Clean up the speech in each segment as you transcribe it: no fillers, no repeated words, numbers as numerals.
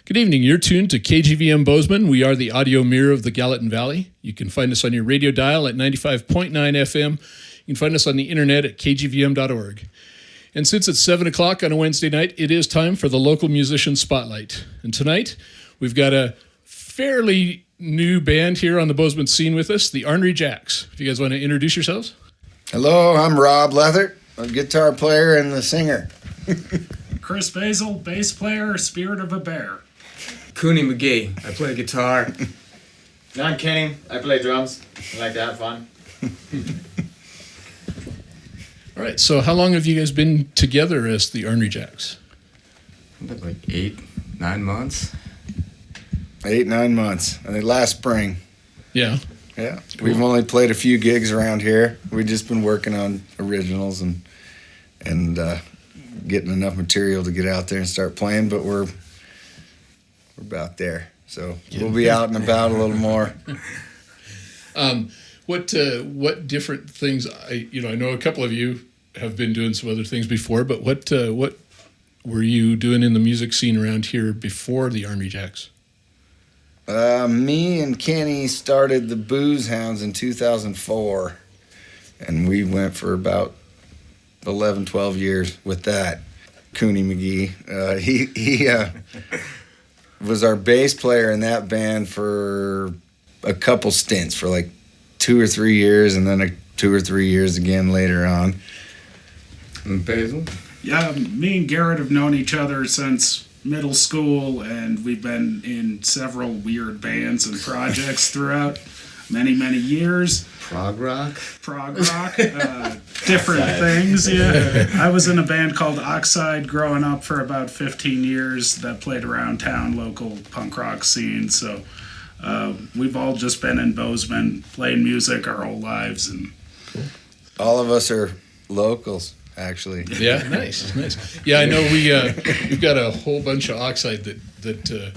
Good evening. You're tuned to KGVM Bozeman. We are the audio mirror of the Gallatin Valley. You can find us on your radio dial at 95.9 FM. You can find us on the internet at kgvm.org. And since it's 7 o'clock on a Wednesday night, it is time for the local musician spotlight. And tonight, we've got a fairly new band here on the Bozeman scene with us, the Ornery Jacks. If you guys want to introduce yourselves. Hello, I'm Rob Lethert, a guitar player and the singer. Chris Basil, bass player, Spirit of a Bear. Cooney McGee, I play guitar. I'm Kenny, I play drums. I like to have fun. All right, so how long have you guys been together as the Ornery Jacks? About like 8-9 months. 8-9 months. I think last spring. Yeah. Yeah. Cool. We've only played a few gigs around here. We've just been working on originals and getting enough material to get out there and start playing, but we're about there. So we'll be out and about a little more. What different things? I know a couple of you have been doing some other things before, but what were you doing in the music scene around here before the Ornery Jacks? Me and Kenny started the Booze Hounds in 2004, and we went for about 11, 12 years with that. Cooney McGee, he was our bass player in that band for a couple stints, for like 2 or 3 years, and then 2 or 3 years again later on. And Basil? Yeah, me and Garrett have known each other since middle school, and we've been in several weird bands and projects throughout many years. Prog rock, different things, yeah. I was in a band called Oxide growing up for about 15 years that played around town, local punk rock scene, so we've all just been in Bozeman playing music our whole lives. And all of us are locals, actually. Yeah, nice. Yeah, I know we've got a whole bunch of Oxide that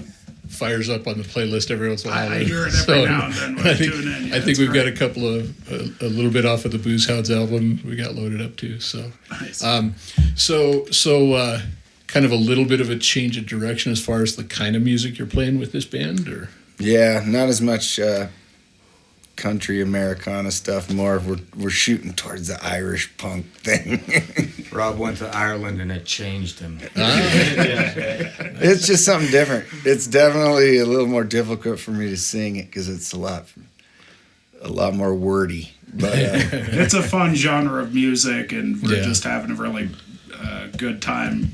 fires up on the playlist every once in a while. I hear it every now and then when I tune in. Yeah, I think we've got a couple of a little bit off of the Booze Hounds album we got loaded up to. So, nice. So kind of a little bit of a change of direction as far as the kind of music you're playing with this band, or? Yeah, not as much country Americana stuff. More we're shooting towards the Irish punk thing. Rob went to Ireland and it changed him. It's just something different. It's definitely a little more difficult for me to sing it because it's a lot more wordy. But it's a fun genre of music, and we're just having a really good time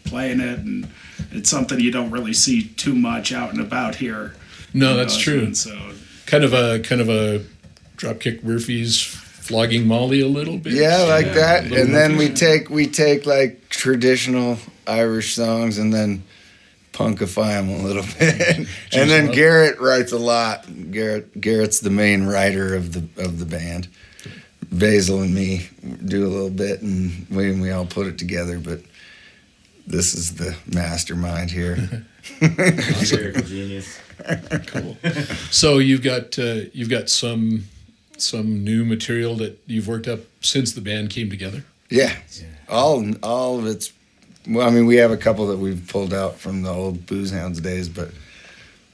playing it, and it's something you don't really see too much out and about here. No, that's true. So kind of a Dropkick Murphys flogging Molly a little bit. Yeah, like that. And then we take like traditional Irish songs and then punkify them a little bit. And then Garrett writes a lot. Garrett's the main writer of the band. Basil and me do a little bit, and we all put it together. But this is the mastermind here. Lyrical genius. Cool. So you've got some new material that you've worked up since the band came together? Yeah. All of it's, well, I mean, we have a couple that we've pulled out from the old Booze Hounds days, but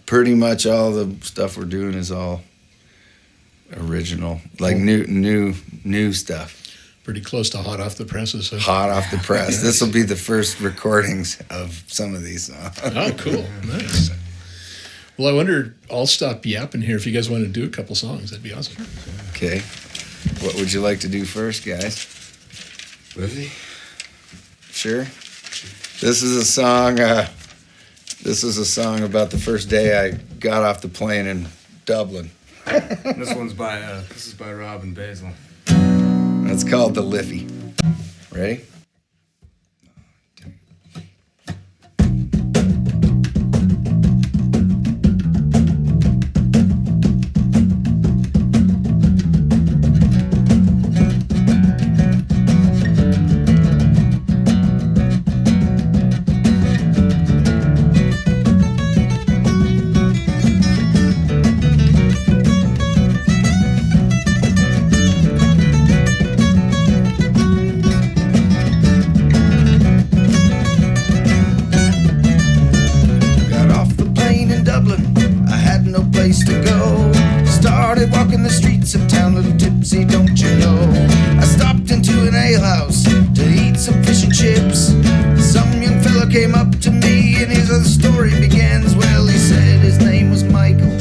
pretty much all the stuff we're doing is all original, like new stuff. Pretty close to hot off the presses. Huh? Hot off the press. This will be the first recordings of some of these songs. Oh, cool. Nice. Well, I wonder, I'll stop yapping here if you guys want to do a couple songs. That'd be awesome. Okay. What would you like to do first, guys? Livy? Sure. This is a song about the first day I got off the plane in Dublin. This is by Rob and Basil. It's called The Liffey. Ready? no place to go. Started walking the streets of town, little tipsy, don't you know? I stopped into an alehouse to eat some fish and chips. Some young fella came up to me and his other story begins. Well, he said his name was Michael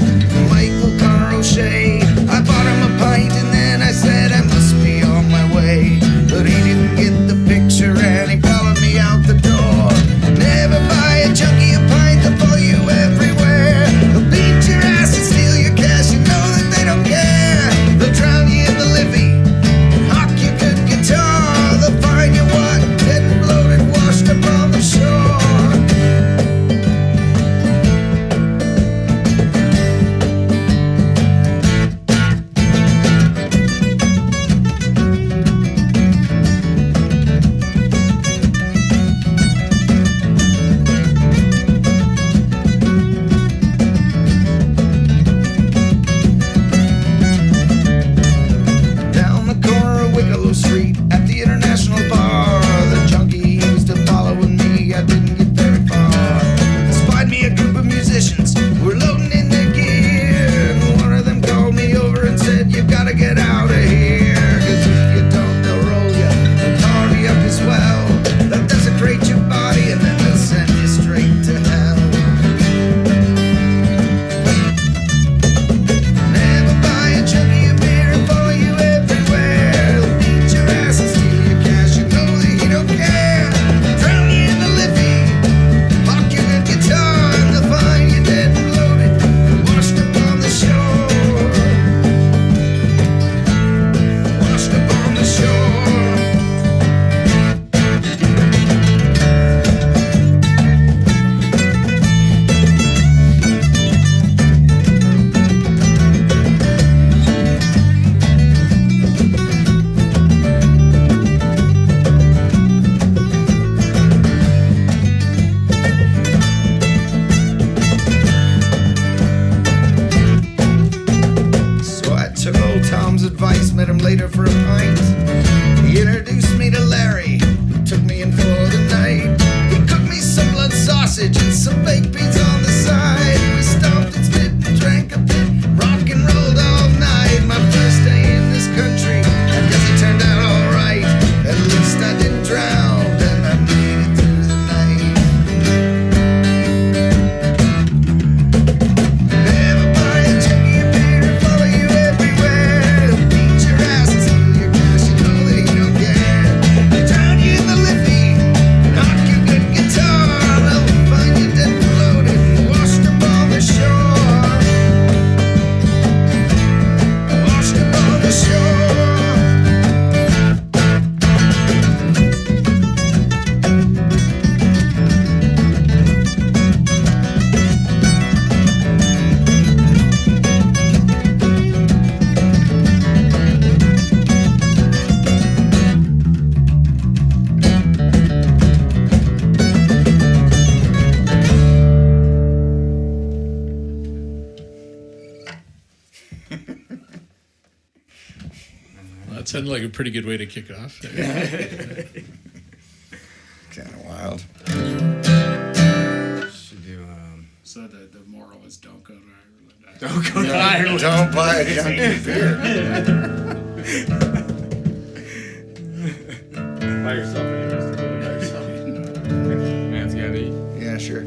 Connor O'Shea. I bought him a pint and then I said I must be on my way. But he didn't get the picture and he followed me out the door. Never buy a junkie a pint, they'll follow you everywhere. They'll beat your ass and steal your cash, you know that they don't care. They'll drown you in the Livy and hawk your good guitar. They'll find you what, dead and bloated, washed up on the shore. Down the corner of Wicklow Street at the International Bar, the junkie used to following me, I didn't get very far. Spied me a group of musicians who were loading in their gear, and one of them called me over and said, you gotta get out of here, 'cause if you don't, they'll roll you and carve you up as well. They'll desecrate your body and then they'll send you straight to hell. Never buy a junkie a beer and follow you everywhere. They'll beat your ass and steal your cash, you know that he don't care. Drown you in the Livy, hawk your good guitar, and they'll find you dead and loaded, washed up on the shore. Washed up on the shore. So I took old Tom's advice, met him later for a pint. He introduced me to Larry, who took me in for the night. He cooked me some blood sausage and some baked beans on the side. We stomped and spit and drank a bit, rock and rolled all night. My first day in this country, I guess it turned out alright. At least I didn't drown and I made it through the night. Never buy a junkie a beer and follow you everywhere. They'll beat your ass and steal your cash, you know that he don't care. They'll drown you in the Livy, knock your good guitar. They'll find you dead and bloated and washed up on the shore. Washed up on the shore. Well, that sounded like a pretty good way to kick off. Kind of wild. Should do, So the moral is don't go to Ireland. don't go to Ireland. Don't buy a junkie beer. By yourself, you must have been by yourself. Man's gotta eat. Yeah, sure.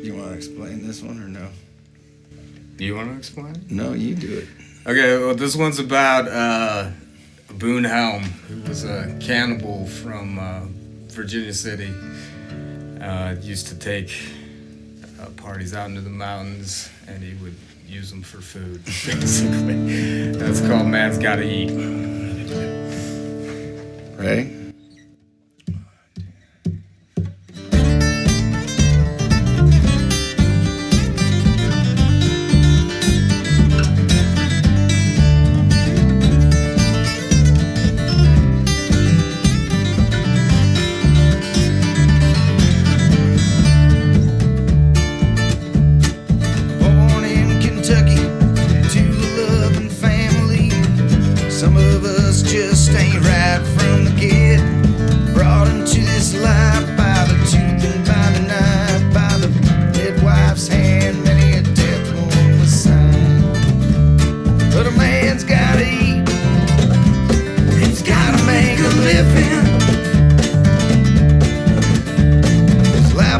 You want to explain this one or no? You want to explain? No, you do it. Okay, well, this one's about Boone Helm, who was a cannibal from Virginia City. Used to take parties out into the mountains, and he would use them for food, basically. That's called Man's Gotta Eat. Ready? Born in Kentucky to a loving family. Some of us just ain't right from the get.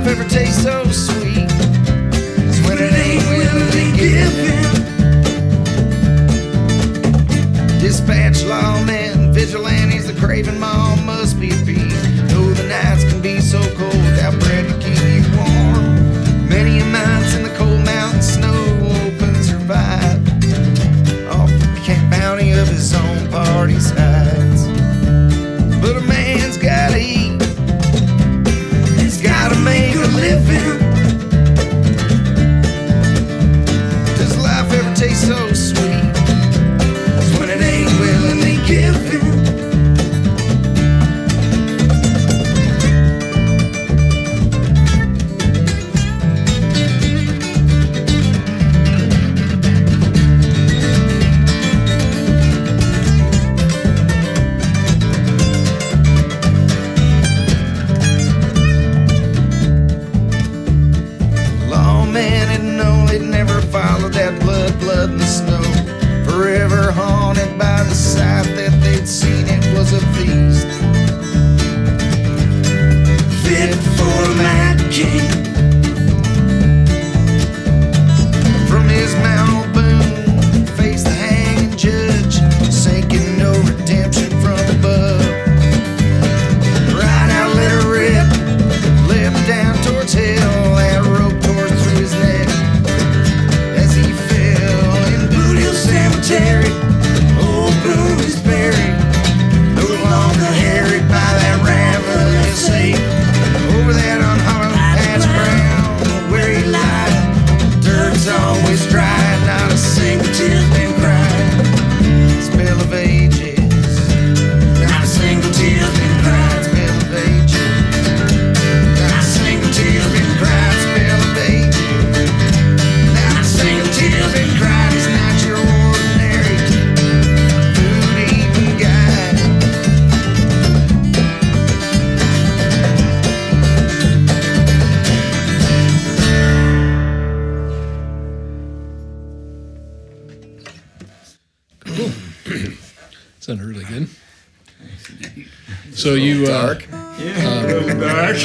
life ever tastes so sweet is when it ain't willingly given. Dispatch lawmen, vigilantes, the craven mall must be appeased. Though the nights can be so cold without bread to keep you warm. Many a months in the cold mountain snow open survive off the bounty of his own party sides. But a man's gotta eat, he's gotta make a living. Does life ever taste so sweet? It's when it ain't willingly given. Lawman had known they'd never follow that blood in the snow. Forever haunted by the sight that they'd seen, it was a feast fit for a mad king. From his Mount Boone faced the hanging judge, sinking no redemption from above. Right out, let her rip, left down towards hell. That rope tore through his neck as he fell in Boot Hill Cemetery. Old Boone is buried, no longer harried by that ravenous hate. Over that unhallowed patch of ground where he lied, dirt's always dry, not a single tear's been cried. Spell of ages, not a single tear's been cried. Spell of ages, not a single tear's been cried. Spell of ages, not a single tear's been cried. He's not your ordinary food-eating guy. Sounded really good. So you Dark. Yeah, really dark.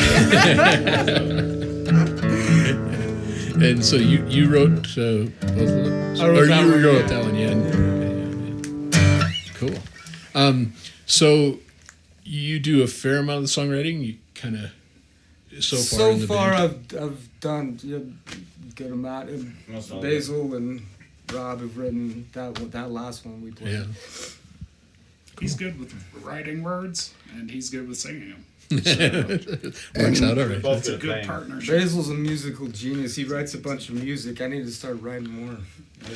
and so you wrote both of those? I wrote Or that you one, wrote yeah. that one, yeah. Cool. So you do a fair amount of the songwriting. You kind of so far in the band. I've done good amount. And Most of it. Basil and Rob have written that last one we played. Yeah. He's good with writing words, and he's good with singing them. Works out all right. Both It's a good good thing. partnership. Basil's a musical genius. He writes a bunch of music. I need to start writing more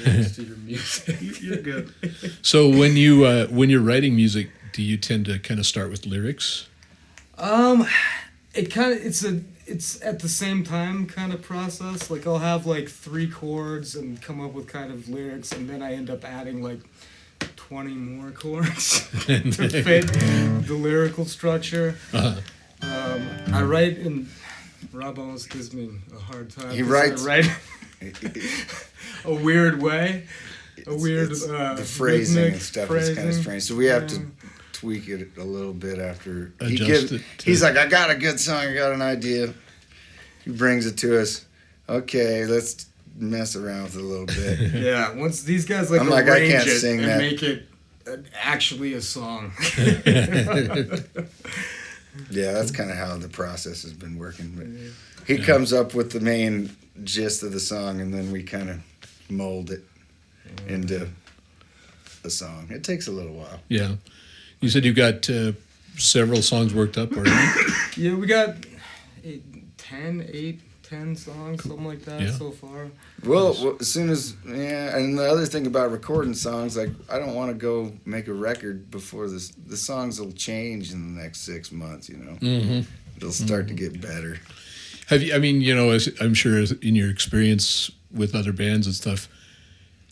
lyrics to your music. You're good. So when you're writing music, do you tend to kind of start with lyrics? It kind of it's at the same time kind of process. Like I'll have like 3 chords and come up with kind of lyrics, and then I end up adding like 20 more chords to fit the lyrical structure. Uh-huh. I write in. Rob almost gives me a hard time. He 'cause writes- I write a weird way. It's the phrasing and stuff is kind of phrasing. strange. So we have to Yeah. tweak it a little bit after Adjust it to- he's like, I got a good song, I got an idea. He brings it to us. Okay, let's mess around with it a little bit. Yeah, once these guys like I'm like, I arrange can't it sing and that. make it actually a song. Yeah, that's kind of how the process has been working. But he comes up with the main gist of the song, and then we kind of mold it into a song. It takes a little while. Yeah. You said you've got several songs worked up already. Yeah, we got 10 songs, something like that Yeah. so far. Well, as soon as and the other thing about recording songs, like I don't want to go make a record before the songs will change in the next 6 months. You know, Mm-hmm. it'll start to get better. Have you? I mean, you know, as I'm sure in your experience with other bands and stuff,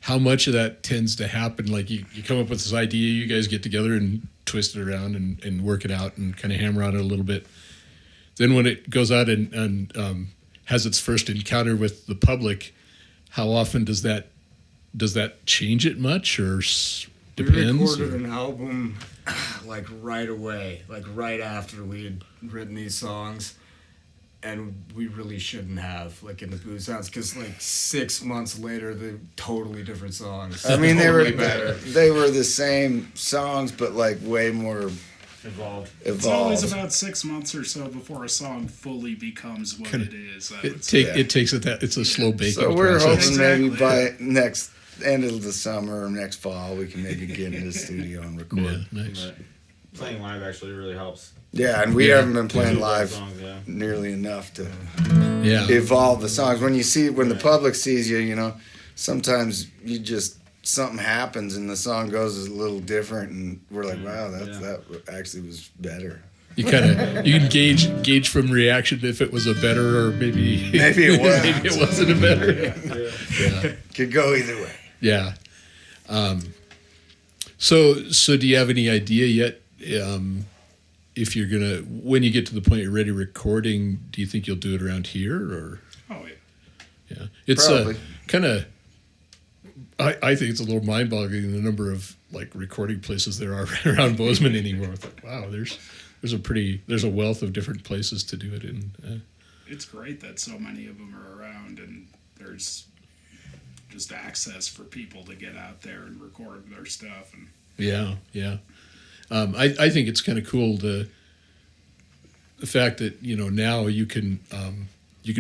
how much of that tends to happen? Like you come up with this idea, you guys get together and twist it around and work it out and kind of hammer on it a little bit. Then when it goes out and has its first encounter with the public, how often does that change it much or depends? We recorded or- an album like right away, like right after we had written these songs. and we really shouldn't have, like, in the booze house, because like 6 months later, they're totally different songs. I mean, Totally they were the same songs, but like way more Evolved. It's always about 6 months or so before a song fully becomes what it is. It takes it's a slow baking So we're process. hoping maybe by next end of the summer or next fall we can maybe get into the studio and record. Yeah, nice. But playing live actually really helps. Yeah, and we haven't been playing live Songs, yeah. nearly enough to Yeah. evolve the songs. When the public sees you, you know, sometimes you just something happens and the song goes a little different, and we're like, wow, that actually was better. You can gauge from reaction if it was a better or maybe Maybe it was. maybe it wasn't a better. Yeah. Could go either way. Yeah. So do you have any idea yet? If you're gonna, when you get to the point you're ready recording, do you think you'll do it around here or? Oh, yeah. Yeah, it's Probably. kind of. I think it's a little mind-boggling the number of like recording places there are around Bozeman anymore. It's like, wow, there's a wealth of different places to do it in. It's great that so many of them are around, and there's just access for people to get out there and record their stuff. And Yeah. I think it's kind of cool the fact that, you know, now you can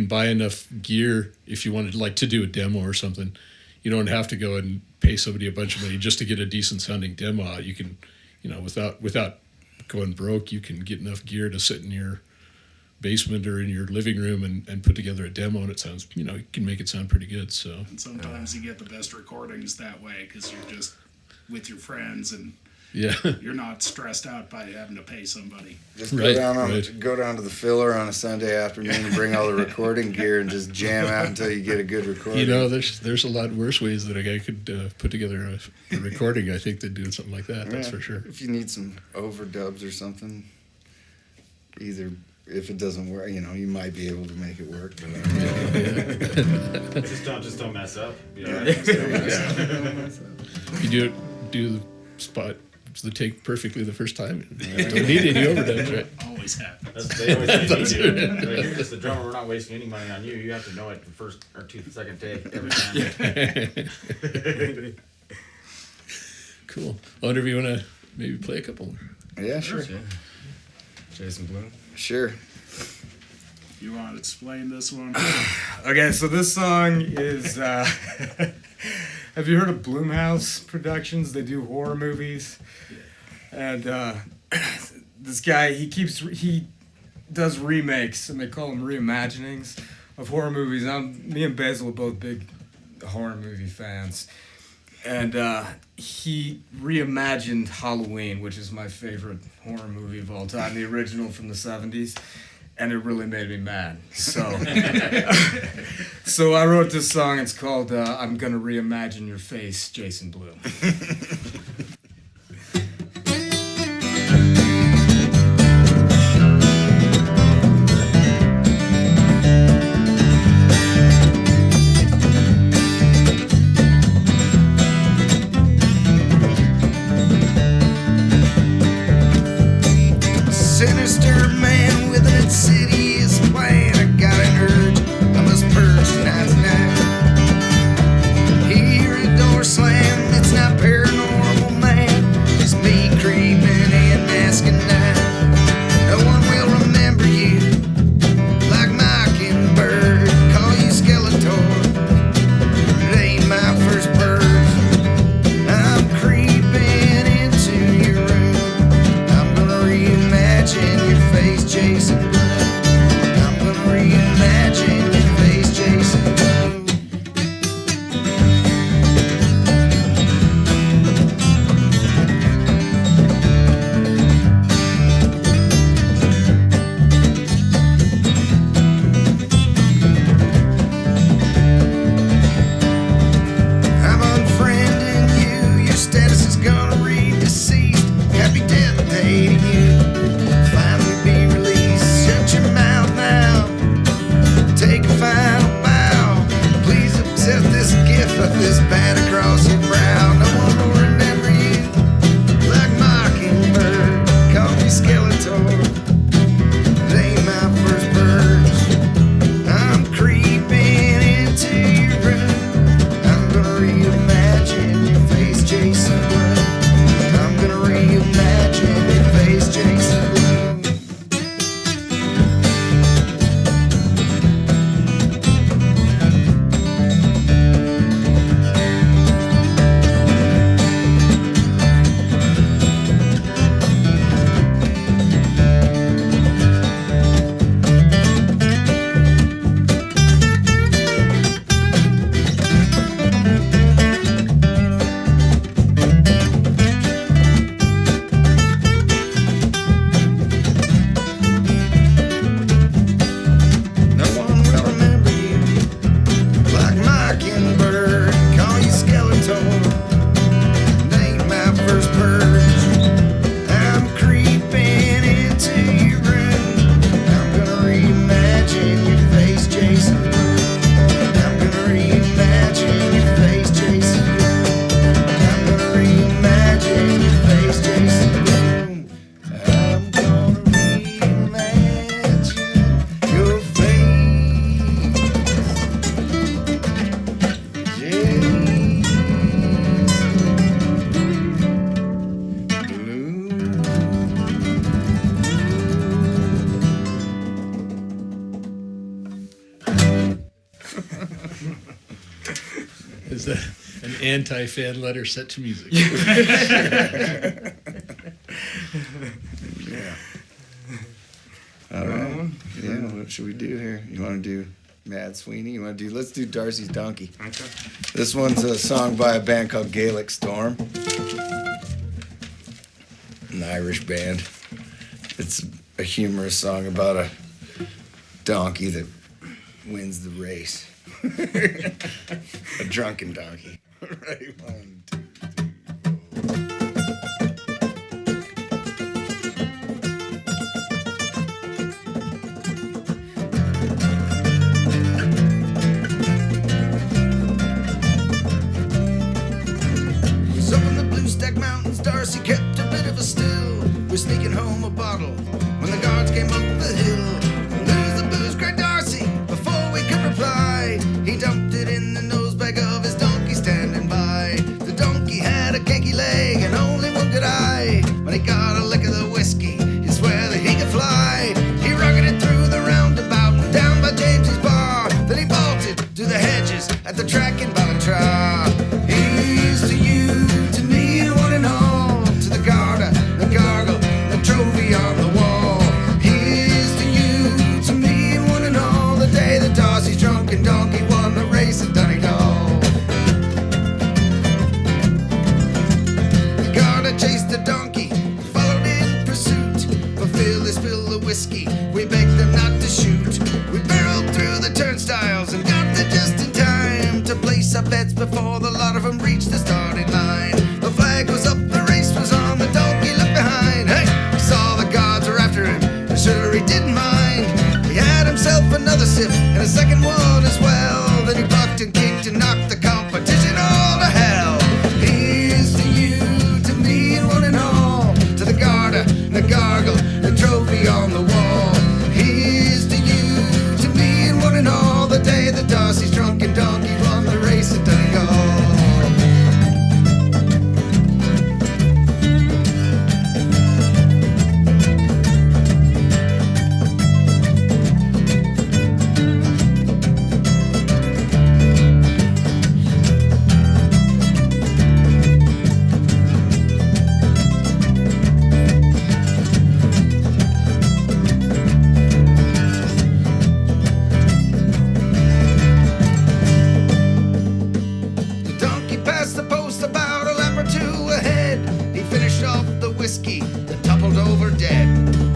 buy enough gear if you wanted like to do a demo or something. You don't have to go and pay somebody a bunch of money just to get a decent sounding demo out. You can, you know, without going broke, you can get enough gear to sit in your basement or in your living room and put together a demo, and it sounds, you know, you can make it sound pretty good. So And sometimes you get the best recordings that way because you're just with your friends and yeah. you're not stressed out by having to pay somebody. Just Right, go down to the filler on a Sunday afternoon and bring all the recording gear and just jam out until you get a good recording. You know, there's a lot worse ways that a guy could put together a recording, I think, than doing something like that. That's Yeah. for sure. If you need some overdubs or something, either if it doesn't work, you know, you might be able to make it work. But Just don't mess up. You know? If you do the spot, the take perfectly the first time, you don't need any overdubs, right? Always happens. They always say you do. Like, you're just the drummer. We're not wasting any money on you. You have to know it the first or second take every time. Cool. I wonder if you want to maybe play a couple more. yeah, sure. Jason Blum. Sure. You want to explain this one? Okay, so this song is. Have you heard of Blumhouse Productions? They do horror movies, and this guy he does remakes, and they call them reimaginings of horror movies. Me and Basil are both big horror movie fans, and he reimagined Halloween, which is my favorite horror movie of all time, the original from the 70s. And it really made me mad. So, so I wrote this song. It's called "I'm Gonna Reimagine Your Face," Jason Blum. Sinister man with an insidious plan. I got an urge, I must purge tonight. Hear a door slam, it's not paranormal, man. It's me creeping in, asking night. No one will remember you like Mockingbird. Call you Skeletor. It ain't my first purge. I'm creeping into your room. I'm gonna reimagine your face, Jason Blum. I'm gonna reimagine your face, Jason Blum. I'm unfriending you. Your status is gonna read deceased. Happy death day to you. Finally be released. Shut your mouth now. Take a final bow. Please accept this gift of this bat across your brow. No one will remember you like Mockingbird. Call me Skeletor. It ain't my first purge. Is that an anti-fan letter set to music? Yeah. All right. Yeah, what should we do here? You want to do Mad Sweeney? Let's do Darcy's Donkey. Okay. This one's a song by a band called Gaelic Storm. An Irish band. It's a humorous song about a donkey that wins the race. A drunken donkey. Right, 1, 2, 3, 4. Darcy kept a bit of a still. We're sneaking home a bottle when the guards came up the hill. Lose the booze, cried Darcy, before we could reply. He dumped it in the nosebag of his donkey standing by. The donkey had a cakey leg and only one good eye. When he got a lick of the whiskey, he swore that he could fly. He rocketed through the roundabout and down by James's bar. Then he bolted through the hedges at the track in Ballantrae. Here's to you, to me, and one and all. The gargle, the trophy on the wall. Here's to you, to me, and one and all. The day that Darcy's drunken donkey won the race at Donegal. The guard had chased the donkey, followed in pursuit. For Phil, they spilled the whiskey, we begged them not to shoot. We barreled through the turnstiles and got there just in time to place our bets before the lot of them reached the starting line. The flag was up, the race was on, the donkey left behind. Hey, he saw the guards were after him, and sure he didn't mind. He had himself another sip and a second one as well. Then he bucked and kicked and knocked the competition all to hell. Here's to you, to me, and one and all. To the garter, the gargle, the trophy on the wall. Here's to you, to me, and one and all. The day that Darcy's drunken donkey won the race at Donegal. Whiskey that toppled over dead.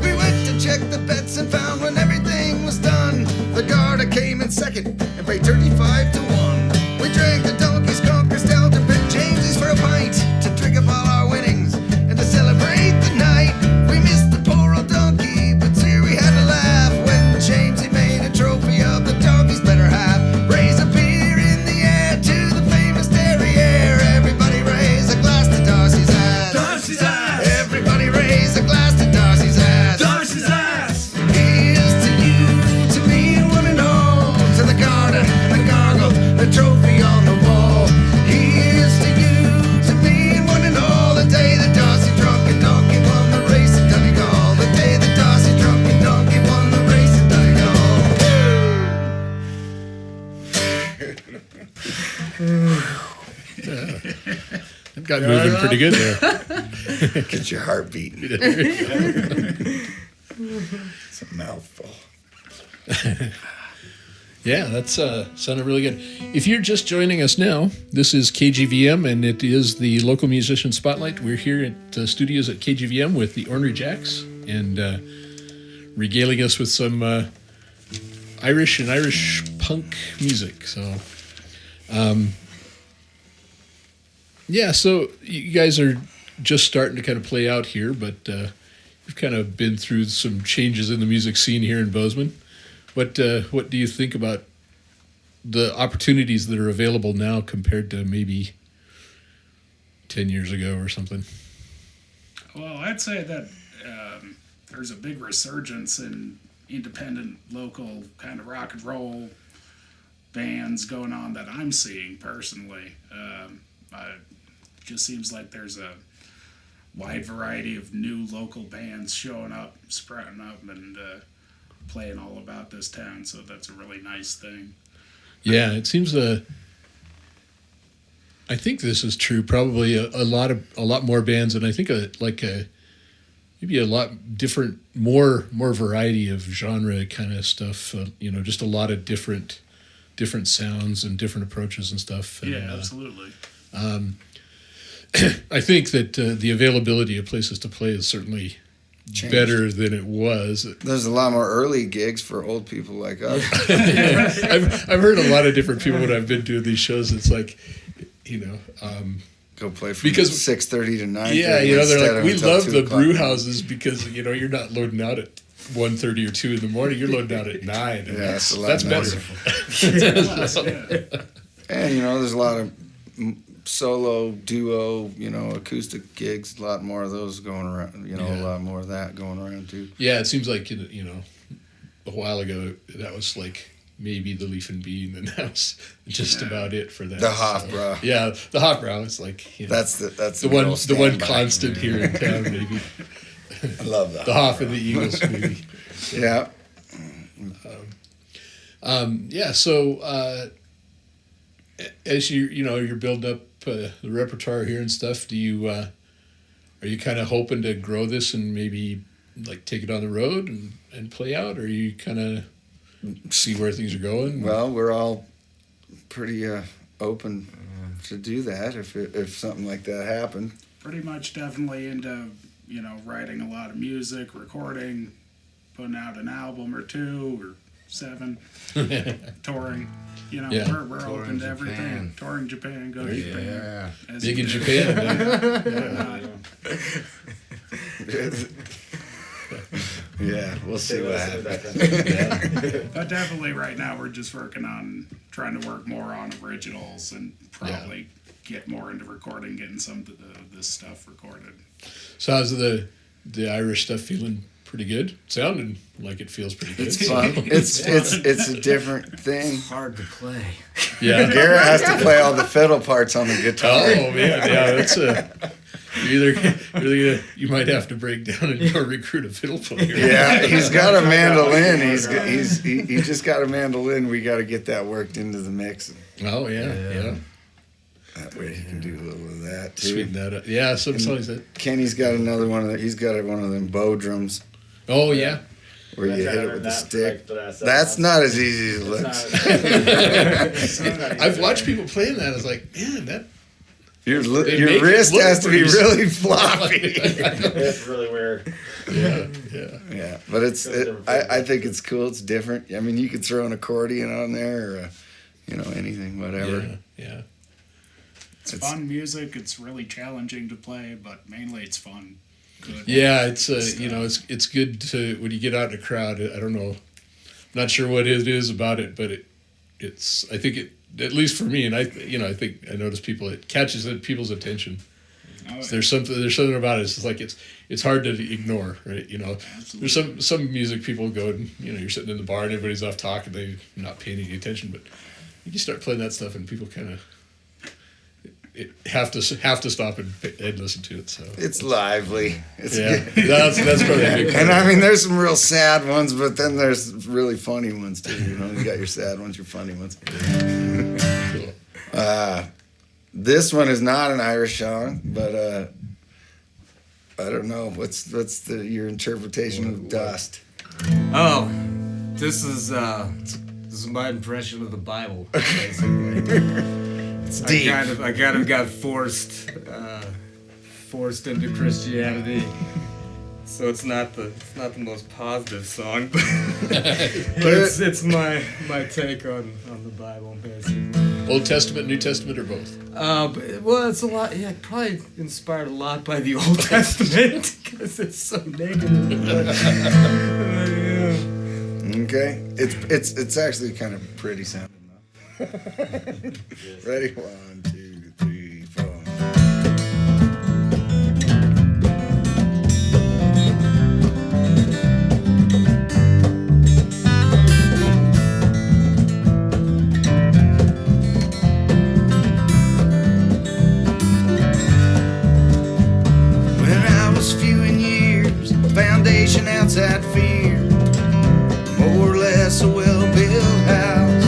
We went to check the bets and found when everything was done, the Garda came in second and paid 35 to 1. We drank the donkey's conquer stout and picked James's for a pint to drink up all our winnings and to celebrate the night. We missed the poor old donkey, but sure we had to laugh when Jamesy made a trophy of the donkey's better half. Raise a beer in the air to the famous derriere. Everybody raise a glass to Darcy's ass. Darcy's ass! Everybody raise a glass to Darcy's ass. Darcy's ass! Here's to you, to me, and one and all. To the garter, the gargle, the trophy on the wall. Here's to you, to me, and one and all. The day that Darcy drunken donkey won the race at Donegal. The day that Darcy drunken donkey won the race at Yeah. That got moving pretty good there. Get your heart beating. It's a mouthful. Yeah, that's sounded really good. If you're just joining us now, this is KGVM, and it is the local musician spotlight. We're here at the studios at KGVM with the Ornery Jacks, and regaling us with some Irish and Irish punk music. So, yeah, so you guys are just starting to kind of play out here, but you've kind of been through some changes in the music scene here in Bozeman. What do you think about the opportunities that are available now compared to maybe 10 years ago or something? Well, I'd say that there's a big resurgence in independent, local kind of rock and roll bands going on that I'm seeing personally. It just seems like there's a wide variety of new local bands showing up, sprouting up, and playing all about this town, so that's a really nice thing. Yeah, it seems I think this is true. Probably a lot more bands, and I think maybe a lot different, more variety of genre kind of stuff. Just a lot of different sounds and different approaches and stuff. And, Yeah, absolutely. I think that the availability of places to play is certainly Changed. better than it was. There's a lot more early gigs for old people like us. I've heard a lot of different people when I've been doing these shows. It's like, Go play from Because- 6:30 to 9:30. yeah, they're instead like, of we until love 2 the o'clock. brew houses because you're not loading out at 1:30 or 2 in the morning. You're loading out at 9. And Yeah, it's a lot that's nicer. better. Yeah. And there's a lot of solo, duo, acoustic gigs. A lot more of those going around. Yeah. A lot more of that going around too. Yeah, it seems like a while ago that was like maybe the Leaf and Bean, and that was just about it for that. The Hofbräu. Yeah, the Hofbräu is like That's the the one real the one standby. constant here in town maybe. I love that. The Hof and the Eagles maybe. Yeah. Yeah, so as you're building up the repertoire here and stuff, are you kind of hoping to grow this and maybe like take it on the road and play out, or are you kind of see where things are going? Well, we're all pretty open to do that if something like that happened. Pretty much definitely into, writing a lot of music, recording, putting out an album or 2 or 7, touring. Yeah. We're Touring open to everything. Japan. Touring Japan, go to There you Japan. Yeah. As Big you in did. Japan. Yeah, we'll see what happens. But definitely right now we're just working on trying to work more on originals and probably get more into recording, getting some of this stuff recorded. So how's the Irish stuff feeling? Pretty good. Sounding like it feels pretty good. It's fun. It's a different thing. Hard to play. Yeah. Garrett has to play all the fiddle parts on the guitar. Oh man, yeah, that's you might have to break down and go recruit a fiddle player. Yeah, he's got a mandolin. He just got a mandolin. We got to get that worked into the mix. Oh yeah. That way he can do a little of that too. Sweeten that up. Yeah, some songs that. Kenny's got another one of the, he's got one of them bow drums Oh yeah. where you That's hit right, it with I the learned stick. that for like 7 That's months. not as easy as it It's looks. not- I've watched people playing that. I was like, man, that. Your They your make it wrist look has to be pretty- really floppy. It's really weird. Yeah. Yeah, but I think it's cool. It's different. I mean, you could throw an accordion on there or anything, whatever. Yeah. It's fun music. It's really challenging to play, but mainly it's fun. Good. Yeah, it's it's good to when you get out in a crowd. I don't know, not sure what it is about it, but it's I think it, at least for me, and I think I notice it catches people's attention. Oh, So there's something about it. It's just like it's hard to ignore, right? There's some music people go and you're sitting in the bar and everybody's off talking, they're not paying any attention, but you start playing that stuff and people kind of have to stop and listen to it. So It's lively. It's yeah, good. that's probably a big part. And I mean, there's some real sad ones, but then there's really funny ones too. You got your sad ones, your funny ones. Cool. This one is not an Irish song, but I don't know. What's your interpretation of Dust? Oh, this is my impression of the Bible, basically. It's deep. I kind of got forced into Christianity. So it's not the most positive song, but it's my take on the Bible, basically. Old Testament, New Testament, or both? Well, it's a lot. Yeah, probably inspired a lot by the Old Testament because it's so negative. Yeah. Okay, it's actually kind of pretty sounding though. Ready? 1, 2, 3, 4. When I was few in years, foundation outside fear, more or less a well-built house.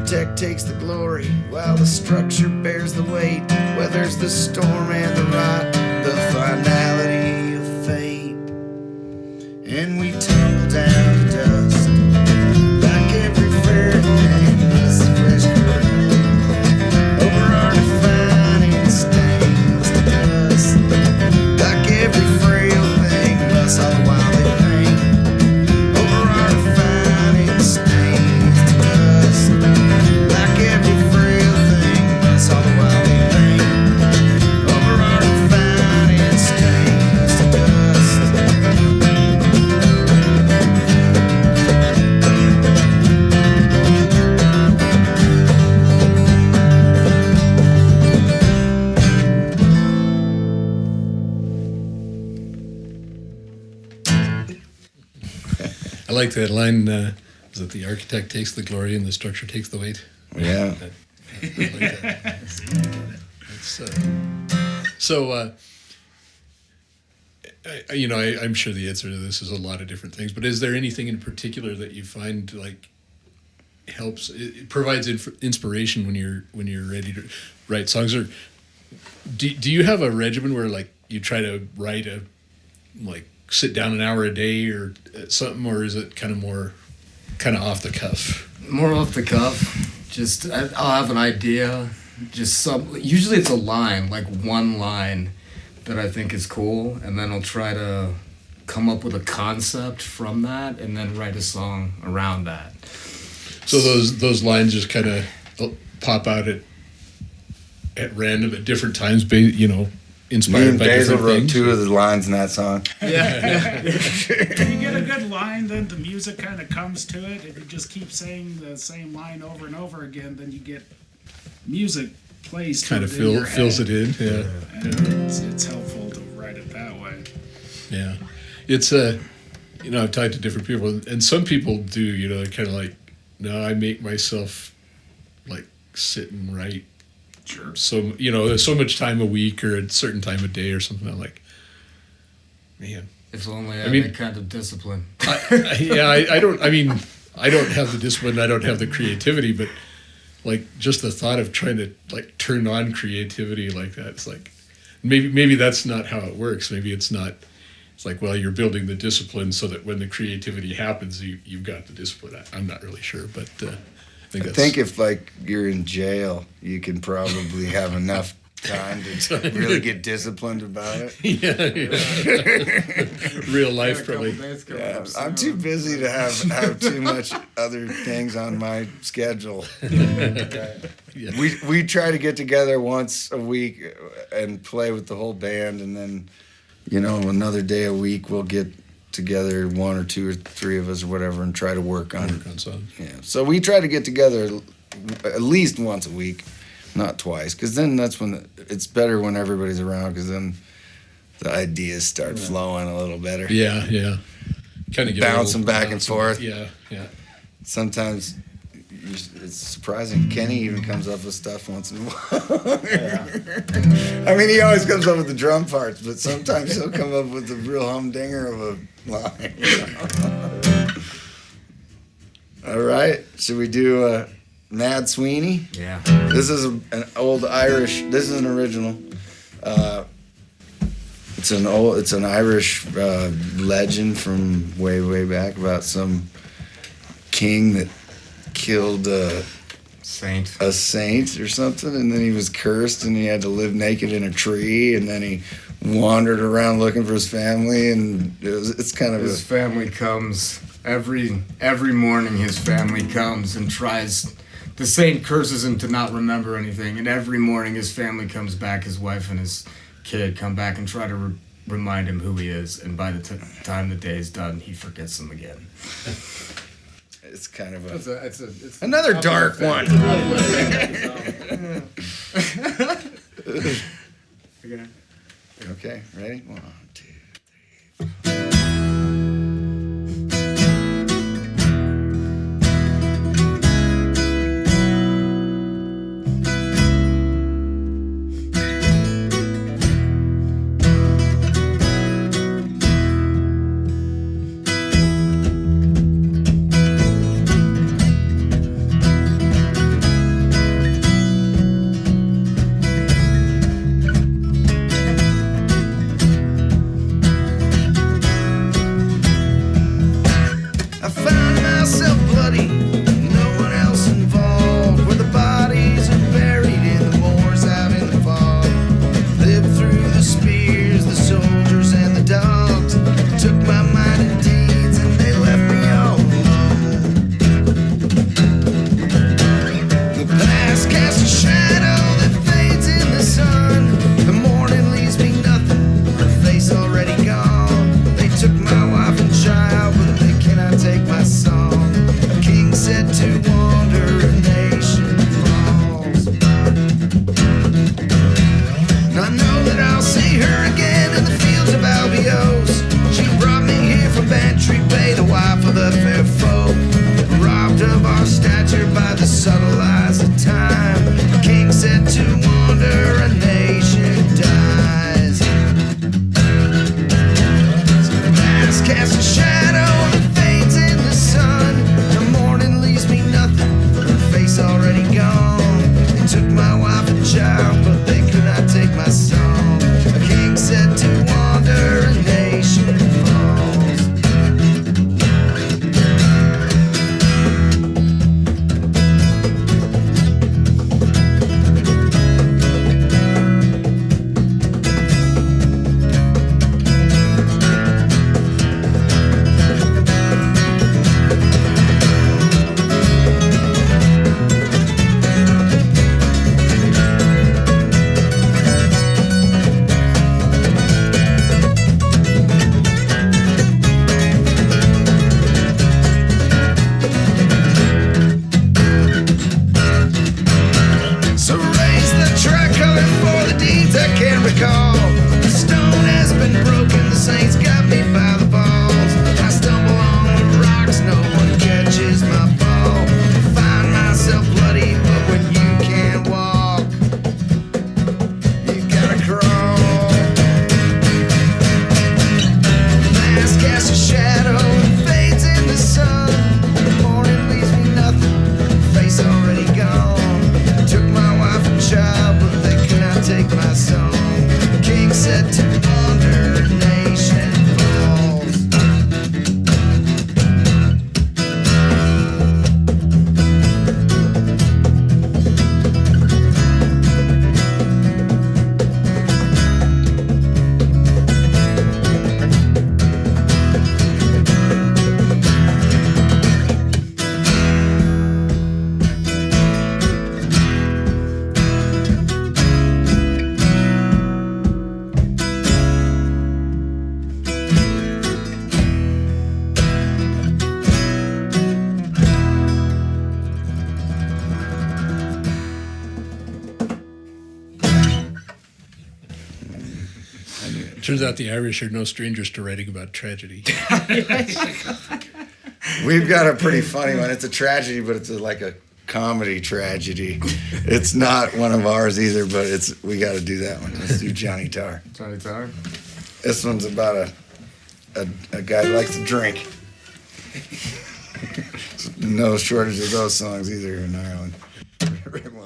architect takes the glory while the structure bears the weight, weathers the storm and the rot, the finality of fate. And we tumble down to dust like every fairy tale is flesh colored over our defining stains to dust, like every frail thing must all the while they paint over our defining stains to dust, like every frail thing must all the while they paint over our defining stains to dust. I like that line. Is that the architect takes the glory and the structure takes the weight? Yeah. I like that. I'm sure the answer to this is a lot of different things, but is there anything in particular that you find like helps? It provides inspiration when you're ready to write songs, or do you have a regimen where like you try to write sit down an hour a day or something, or is it kind of more off the cuff? More off the cuff. Just I'll have an idea. Usually it's a line, like one line that I think is cool, and then I'll try to come up with a concept from that, and then write a song around that. So those lines just kind of pop out at random at different times, inspired by Basil different wrote things. 2 of the lines in that song. When you get a good line, then the music kind of comes to it. If you just keep saying the same line over and over again, then you get music plays to Kind of it in your fills head. it in, yeah. And it's helpful to write it that way. Yeah, it's I've talked to different people, and some people do, they're kind of like, no, I make myself like sit and write. Sure. So there's so much time a week or a certain time of day or something. I'm like, man. If only I mean- had that kind of discipline. I don't have the discipline. I don't have the creativity, but like just the thought of trying to like turn on creativity like that, it's like maybe that's not how it works. Maybe it's not. It's like, well, you're building the discipline so that when the creativity happens, you've got the discipline. I'm not really sure, but I think if like you're in jail, you can probably have enough time to really get disciplined about it. Real life probably. Yeah, I'm too busy to have too much other things on my schedule. Yeah. We try to get together once a week and play with the whole band, and then another day a week we'll get together, 1 or 2 or 3 of us or whatever, and try to work on songs. Yeah, so we try to get together at least once a week, not twice, because then that's when it's better when everybody's around, because then the ideas start flowing a little better. Yeah. Kind of Bouncing back and forth. Yeah. Sometimes it's surprising. Kenny even comes up with stuff once in a while. I mean, he always comes up with the drum parts, but sometimes he'll come up with a real humdinger of a line. All right, should we do Mad Sweeney? Yeah. This is an old Irish. This is an original. It's an Irish legend from way back about some king that killed a saint or something, and then he was cursed and he had to live naked in a tree, and then he wandered around looking for his family, and it's kind of his family comes every morning. His family comes and tries. The saint curses him to not remember anything, and every morning his family comes back. His wife and his kid come back and try to remind him who he is, and by the time the day is done, he forgets them again. It's kind of it's another dark one. Okay, ready? 1, 2, 3. said to wander a nation falls. And I know that I'll see her again in the fields of Albios. She brought me here from Bantry Bay, the wife of the fair folk, robbed of our stature by the subtle eyes of time. The king said to wander a nation dies. Past casts a shadow that fades in the sun. The morning leaves me nothing, her face already gone. They took my wife and child, but they could not take my song. The king said to wander a nation falls. So raise the tricolor for the deeds I can't recall. The stone has been broken, the saints got me by the balls. I stumble on the rocks, no one catches my ball. I find myself bloody, but when you can't walk, you gotta crawl. Last cast a shadow and fades in the sun. The morning leaves me nothing, face already gone. Took my wife and child, but they could not take my song. The king said to wander a nation falls. Turns out the Irish are no strangers to writing about tragedy. We've got a pretty funny one. It's a tragedy, but it's like a comedy tragedy. It's not one of ours either, but we got to do that one. Let's do Johnny Tar. Johnny Tar. This one's about a guy who likes to drink. No shortage of those songs either in Ireland. 1, 2, 3, 4.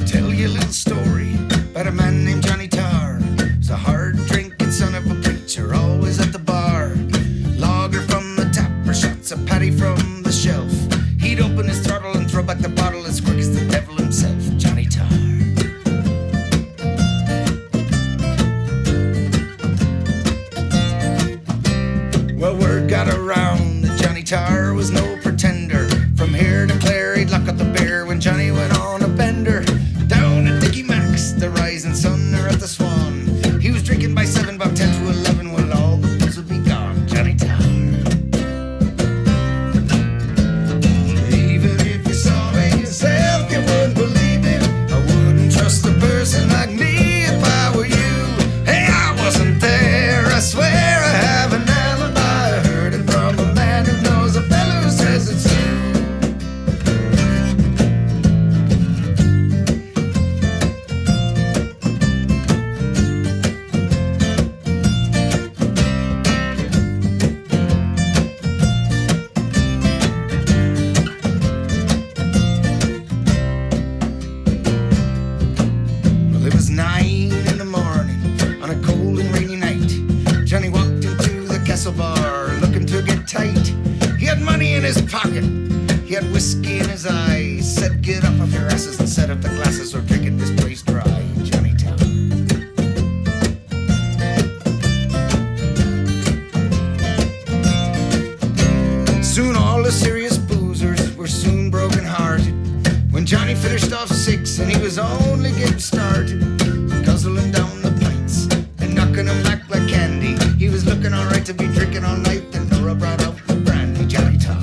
Tell you a little story about a man named Johnny Tar. He's a hard drinking son of a preacher, always at the bar. Lager from the tap or shots of patty from the shelf. He'd open his throttle and throw back the bottle as quick as the devil himself. Johnny Tar. Well, word got around that Johnny Tar was no pretender. From here to Clare, he'd lock up the beer when Johnny went on a bender. Down at Dickie Max, the Rising Sun, or at the Swan. He was drinking by 7, about 10 to 11, when all the booze would be gone. Johnny Tar. Even if you saw me yourself, you wouldn't believe it. I wouldn't trust a person like me if I were you. Hey, I wasn't there, I swear I have an alibi. I heard it from a man who knows a fellow who says it's true. Well, it was 9 in the morning on a cold and rainy night. Johnny walked into the castle bar looking to get tight. He had money in his pocket, he had whiskey in his eyes. Said, get up off your asses and set up the glasses, we're drinking this place dry. Johnny Tar. finished off 6 and he was only getting started, guzzling down the pints and knocking them back like candy. He was looking alright to be drinking all night, then Nora brought out the brandy. Johnny Todd.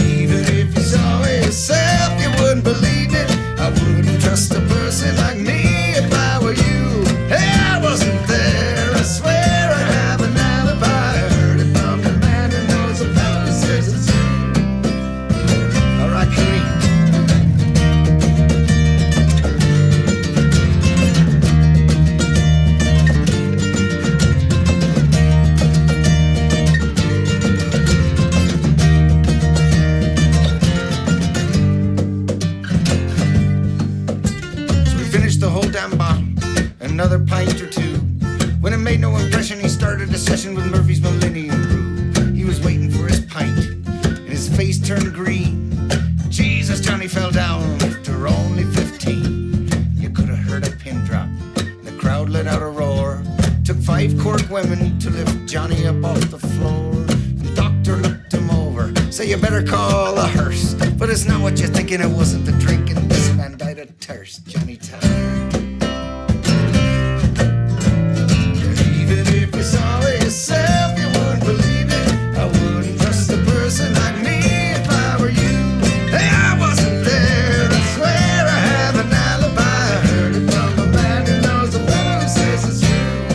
Even if you saw it yourself, you wouldn't believe it. I wouldn't trust a person like me if I were you. Hey, I wasn't there, I swear I have an alibi. I heard it from the man who knows a fellow who says it's true. Alright, Cootie. The whole damn bottle, another pint or two. When it made no impression, he started a session with Murphy's Millennium Brew. He was waiting for his pint, and his face turned green. Jesus, Johnny fell down after only 15. You could have heard a pin drop. The crowd let out a roar. Took 5 Cork women to lift Johnny up off the floor. The doctor looked him over, said you better call a hearse. But it's not what you're thinking, it wasn't the drinking. This man died of thirst, Johnny Todd. Even if you saw it yourself, you wouldn't believe it. I wouldn't trust a person like me if I were you. Hey, I wasn't there, I swear I have an alibi. I heard it from a man who knows a fellow who says it's true.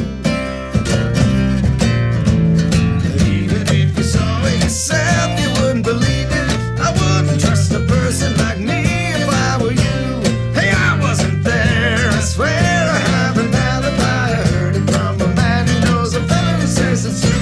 Even if you saw it yourself, you wouldn't believe it. I wouldn't trust a person like me if I were you. Hey, I wasn't there, I swear I have an alibi. I heard it from a man who knows a fellow who says it's true.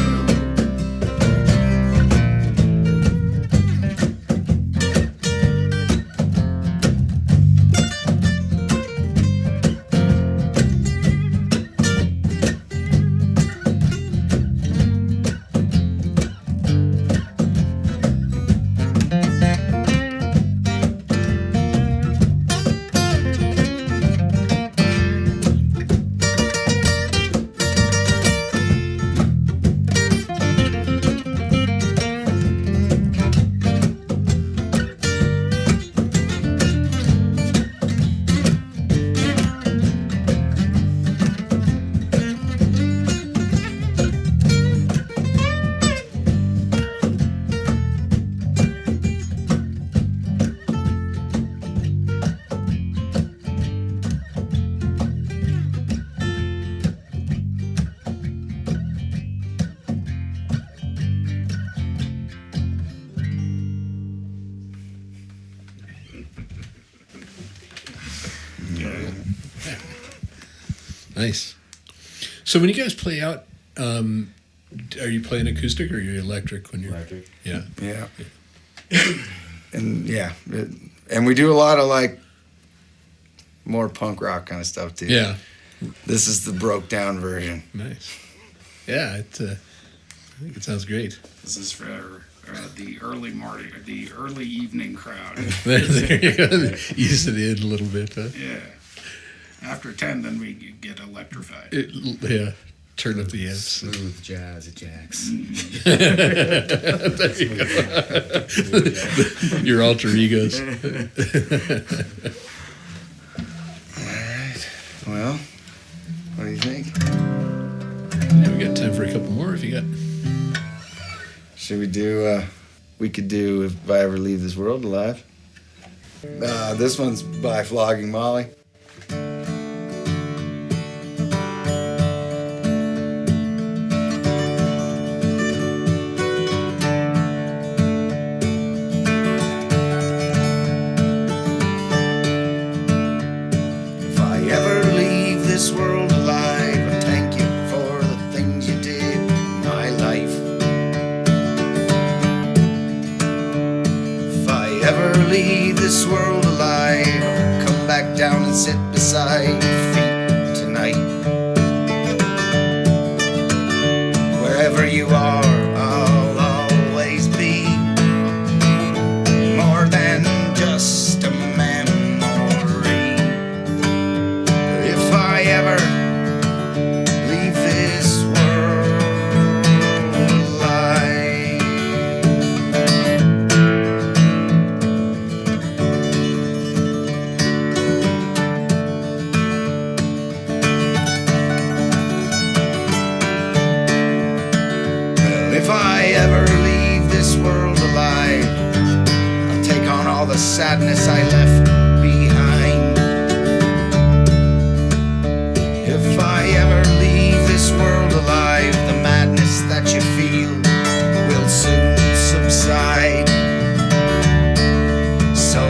Nice. So when you guys play out, are you playing acoustic or are you electric when you're Electric. Yeah. Yeah. And yeah, and we do a lot of like more punk rock kind of stuff too. Yeah. This is the broke down version. Nice. Yeah, I think it sounds great. This is for the early morning, the early evening crowd. There you go. Ease it in a little bit, huh? Yeah. After 10, then we get electrified. Yeah. Turn up the amps. Smooth jazz jacks. There you go. Your alter egos. Alright. Well, what do you think? Yeah, we got time for a couple more if you got. Should we do, we could do If I Ever Leave This World Alive. This one's by Flogging Molly. If I ever leave this world alive, I thank you for the things you did in my life. If I ever leave this world alive, I'll come back down and sit beside your feet tonight. Wherever you are, I'll always be more than just a memory. If I ever leave this world alive, the sadness I left behind. If I ever leave this world alive, the madness that you feel will soon subside. So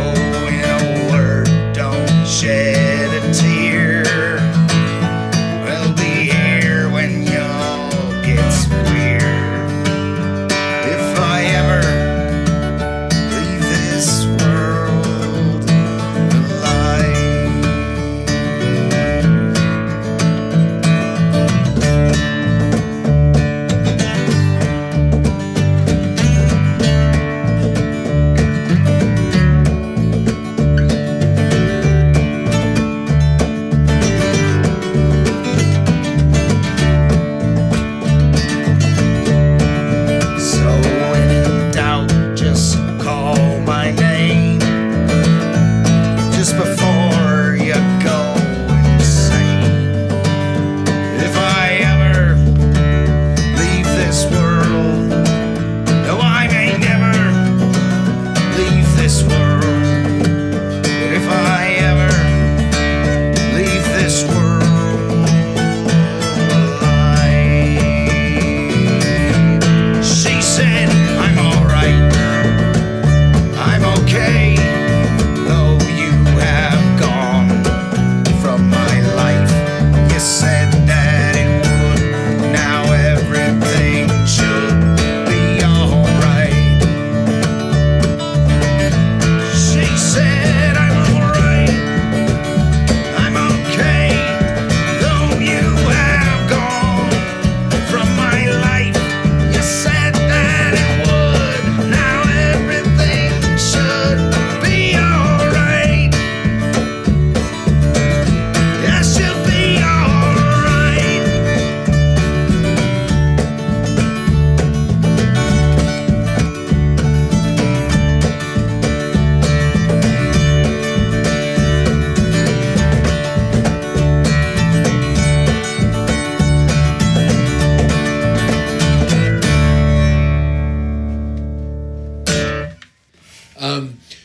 in a word, don't shed a tear. We'll be here when y'all gets weird. If I ever leave this world alive. So when in doubt, just call my name just before you go insane. If I ever leave this world, no, I may never leave this world. But if I ever leave this world alive, she said, I'm alright, I'm okay, though you have gone from my life. You said that it would, now everything should be alright. She said, I'm alright, I'm okay, though you have gone from my life. You said that it would, now everything should be alright. Yeah, she'll be alright.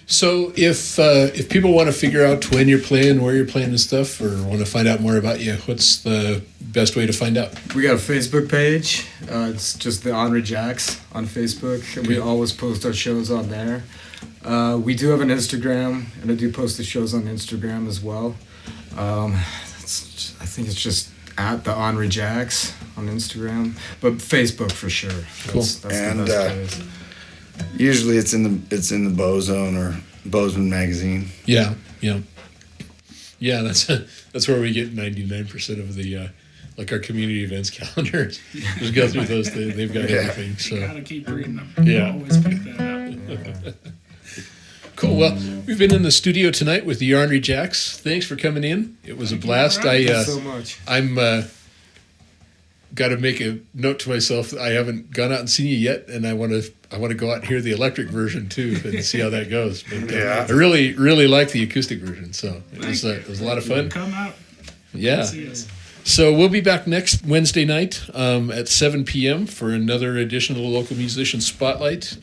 So if people want to figure out when you're playing, where you're playing and stuff, or want to find out more about you, what's the best way to find out? We got a Facebook page. It's just the Ornery Jacks on Facebook. And we always post our shows on there. We do have an Instagram, and I do post the shows on Instagram as well. I think it's just at the Ornery Jacks on Instagram, but Facebook for sure. That's And, the best place. Usually it's in the Bozone or Bozeman magazine. Yeah. That's where we get 99% of the like our community events calendars. Just go through those. They've got everything. So Gotta keep reading them. Yeah. Always pick that up. cool. Well, we've been in the studio tonight with the Ornery Jacks. Thanks for coming in. It was a blast. Thank you so much. I'm got to make a note to myself that I haven't gone out and seen you yet, and I want to go out and hear the electric version too and see how that goes. But, Yeah. I really like the acoustic version, so it was a lot of fun. Come out. Yeah. See us. So we'll be back next Wednesday night at 7 p.m. for another edition of the Local Musician Spotlight.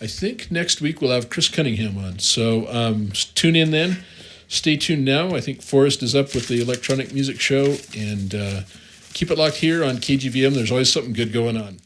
I think next week we'll have Chris Cunningham on. So tune in then. Stay tuned now. I think Forrest is up with the electronic music show, and keep it locked here on KGVM. There's always something good going on.